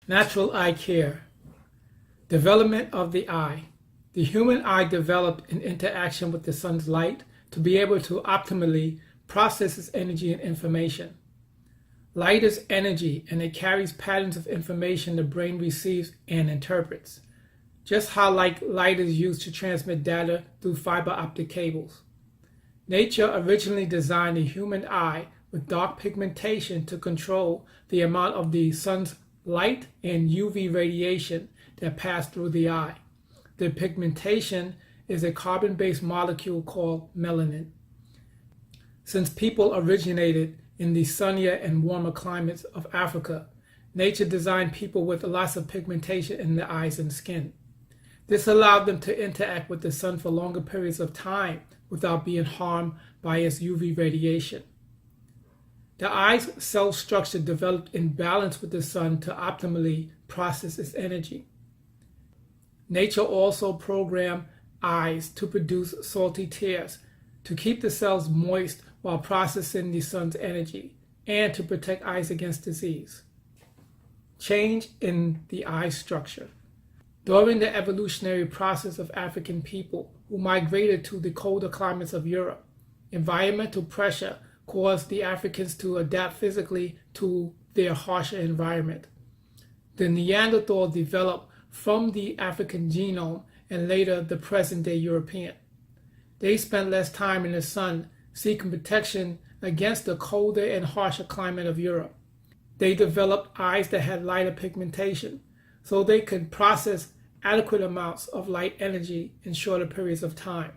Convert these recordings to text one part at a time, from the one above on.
Natural eye care. Development of the eye. The human eye developed in interaction with the sun's light to be able to optimally process its energy and information. Light is energy, and it carries patterns of information the brain receives and interprets, just how light is used to transmit data through fiber optic cables. Nature originally designed the human eye with dark pigmentation to control the amount of the sun's light and UV radiation that pass through the eye. The pigmentation is a carbon-based molecule called melanin. Since people originated in the sunnier and warmer climates of Africa, nature designed people with lots of pigmentation in their eyes and skin. This allowed them to interact with the sun for longer periods of time without being harmed by its UV radiation. The eye's cell structure developed in balance with the sun to optimally process its energy. Nature also programmed eyes to produce salty tears to keep the cells moist while processing the sun's energy and to protect eyes against disease. Change in the eye structure. During the evolutionary process of African people who migrated to the colder climates of Europe, environmental pressure caused the Africans to adapt physically to their harsher environment. The Neanderthal developed from the African genome and later the present-day European. They spent less time in the sun seeking protection against the colder and harsher climate of Europe. They developed eyes that had lighter pigmentation so they could process adequate amounts of light energy in shorter periods of time.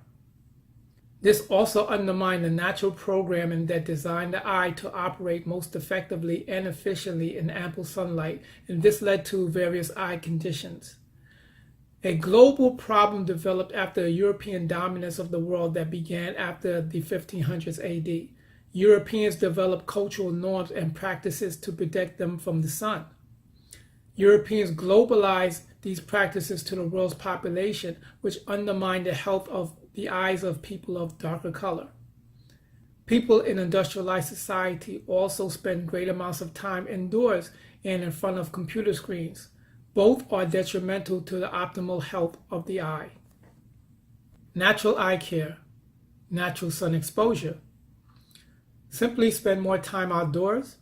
This also undermined the natural programming that designed the eye to operate most effectively and efficiently in ample sunlight, and this led to various eye conditions. A global problem developed after the European dominance of the world that began after the 1500s AD. Europeans developed cultural norms and practices to protect them from the sun. Europeans globalized these practices to the world's population, which undermined the health of the eyes of people of darker color. People in industrialized society also spend great amounts of time indoors and in front of computer screens. Both are detrimental to the optimal health of the eye. Natural eye care. Natural sun exposure. Simply spend more time outdoors.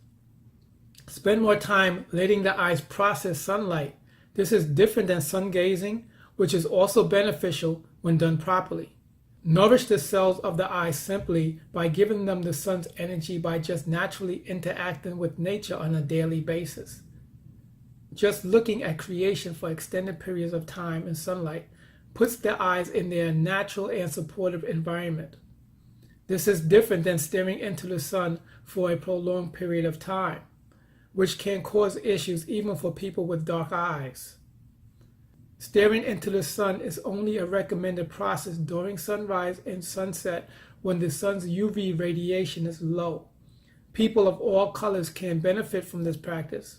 Spend more time letting the eyes process sunlight. This is different than sun gazing, which is also beneficial when done properly. Nourish the cells of the eye simply by giving them the sun's energy by just naturally interacting with nature on a daily basis. Just looking at creation for extended periods of time in sunlight puts the eyes in their natural and supportive environment. This is different than staring into the sun for a prolonged period of time, which can cause issues even for people with dark eyes. Staring into the sun is only a recommended process during sunrise and sunset when the sun's UV radiation is low. People of all colors can benefit from this practice.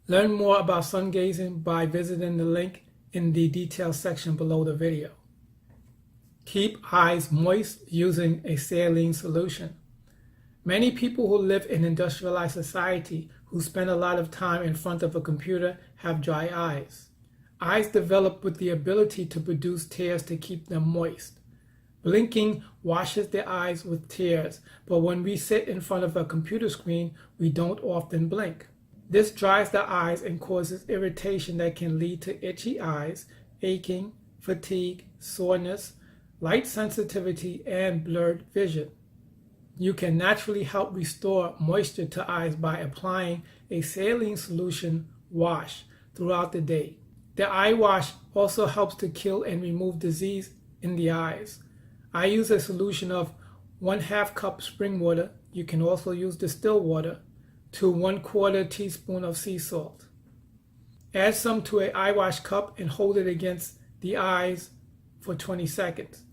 Learn more about sun gazing by visiting the link in the details section below the video. Keep eyes moist using a saline solution. Many people who live in industrialized society who spend a lot of time in front of a computer have dry eyes. Eyes develop with the ability to produce tears to keep them moist. Blinking washes the eyes with tears, but when we sit in front of a computer screen, we don't often blink. This dries the eyes and causes irritation that can lead to itchy eyes, aching, fatigue, soreness, light sensitivity, and blurred vision. You can naturally help restore moisture to eyes by applying a saline solution wash throughout the day. The eye wash also helps to kill and remove disease in the eyes. I use a solution of 1/2 cup spring water, you can also use distilled water, to 1/4 teaspoon of sea salt. Add some to an eye wash cup and hold it against the eyes for 20 seconds.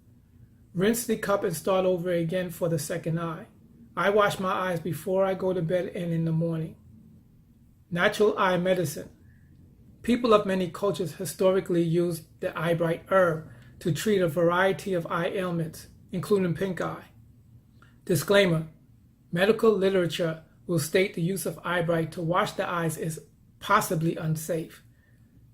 Rinse the cup and start over again for the second eye. I wash my eyes before I go to bed and in the morning. Natural eye medicine. People of many cultures historically used the eyebright herb to treat a variety of eye ailments, including pink eye. Disclaimer: medical literature will state the use of eyebright to wash the eyes is possibly unsafe.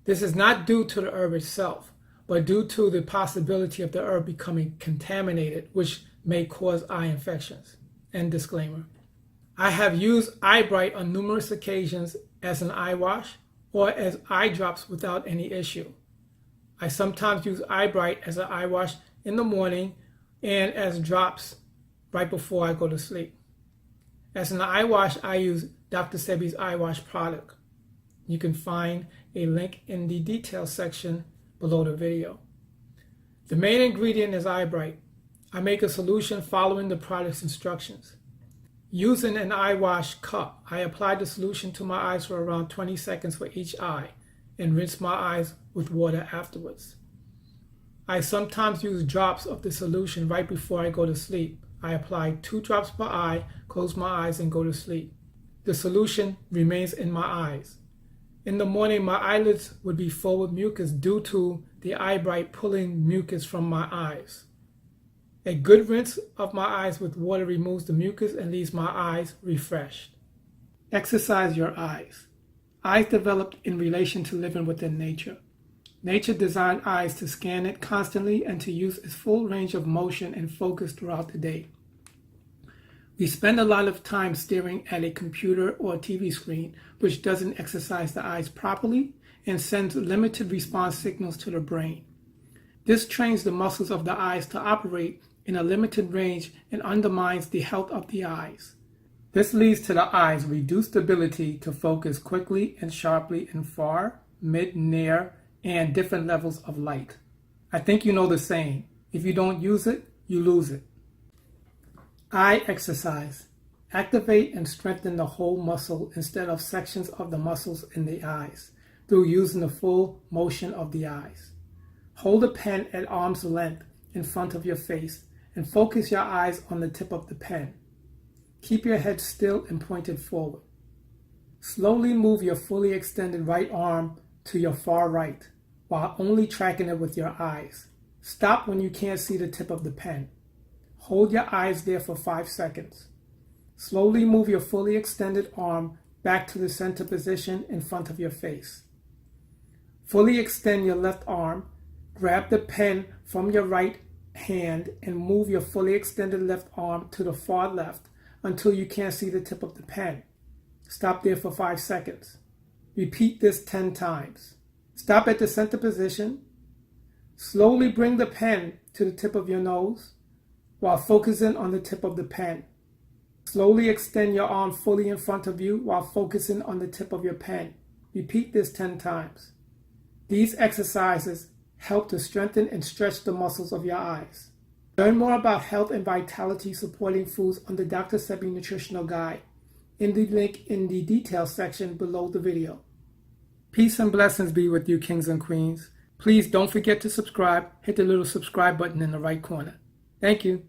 This is not due to the herb itself, but due to the possibility of the herb becoming contaminated, which may cause eye infections. End disclaimer. I have used eyebright on numerous occasions as an eye wash or as eye drops without any issue. I sometimes use eyebright as an eye wash in the morning and as drops right before I go to sleep. As an eye wash, I use Dr. Sebi's Eyewash product. You can find a link in the details section below the video. The main ingredient is eyebright. I make a solution following the product's instructions. Using an eye wash cup, I apply the solution to my eyes for around 20 seconds for each eye and rinse my eyes with water afterwards. I sometimes use drops of the solution right before I go to sleep. I apply 2 drops per eye, close my eyes, and go to sleep. The solution remains in my eyes. In the morning, my eyelids would be full with mucus due to the eyebright pulling mucus from my eyes. A good rinse of my eyes with water removes the mucus and leaves my eyes refreshed. Exercise your eyes. Eyes developed in relation to living within nature. Nature designed eyes to scan it constantly and to use its full range of motion and focus throughout the day. We spend a lot of time staring at a computer or a TV screen, which doesn't exercise the eyes properly and sends limited response signals to the brain. This trains the muscles of the eyes to operate in a limited range and undermines the health of the eyes. This leads to the eyes' reduced ability to focus quickly and sharply in far, mid, near, and different levels of light. I think you know the saying, if you don't use it, you lose it. Eye exercise. Activate and strengthen the whole muscle instead of sections of the muscles in the eyes through using the full motion of the eyes. Hold a pen at arm's length in front of your face and focus your eyes on the tip of the pen. Keep your head still and pointed forward. Slowly move your fully extended right arm to your far right while only tracking it with your eyes. Stop when you can't see the tip of the pen. Hold your eyes there for 5 seconds. Slowly move your fully extended arm back to the center position in front of your face. Fully extend your left arm, grab the pen from your right hand and move your fully extended left arm to the far left until you can't see the tip of the pen. Stop there for 5 seconds. Repeat this 10 times. Stop at the center position. Slowly bring the pen to the tip of your nose while focusing on the tip of the pen. Slowly extend your arm fully in front of you while focusing on the tip of your pen. Repeat this 10 times. These exercises help to strengthen and stretch the muscles of your eyes. Learn more about health and vitality supporting foods on the Dr. Sebi Nutritional Guide in the link in the details section below the video. Peace and blessings be with you, kings and queens. Please don't forget to subscribe. Hit the little subscribe button in the right corner. Thank you.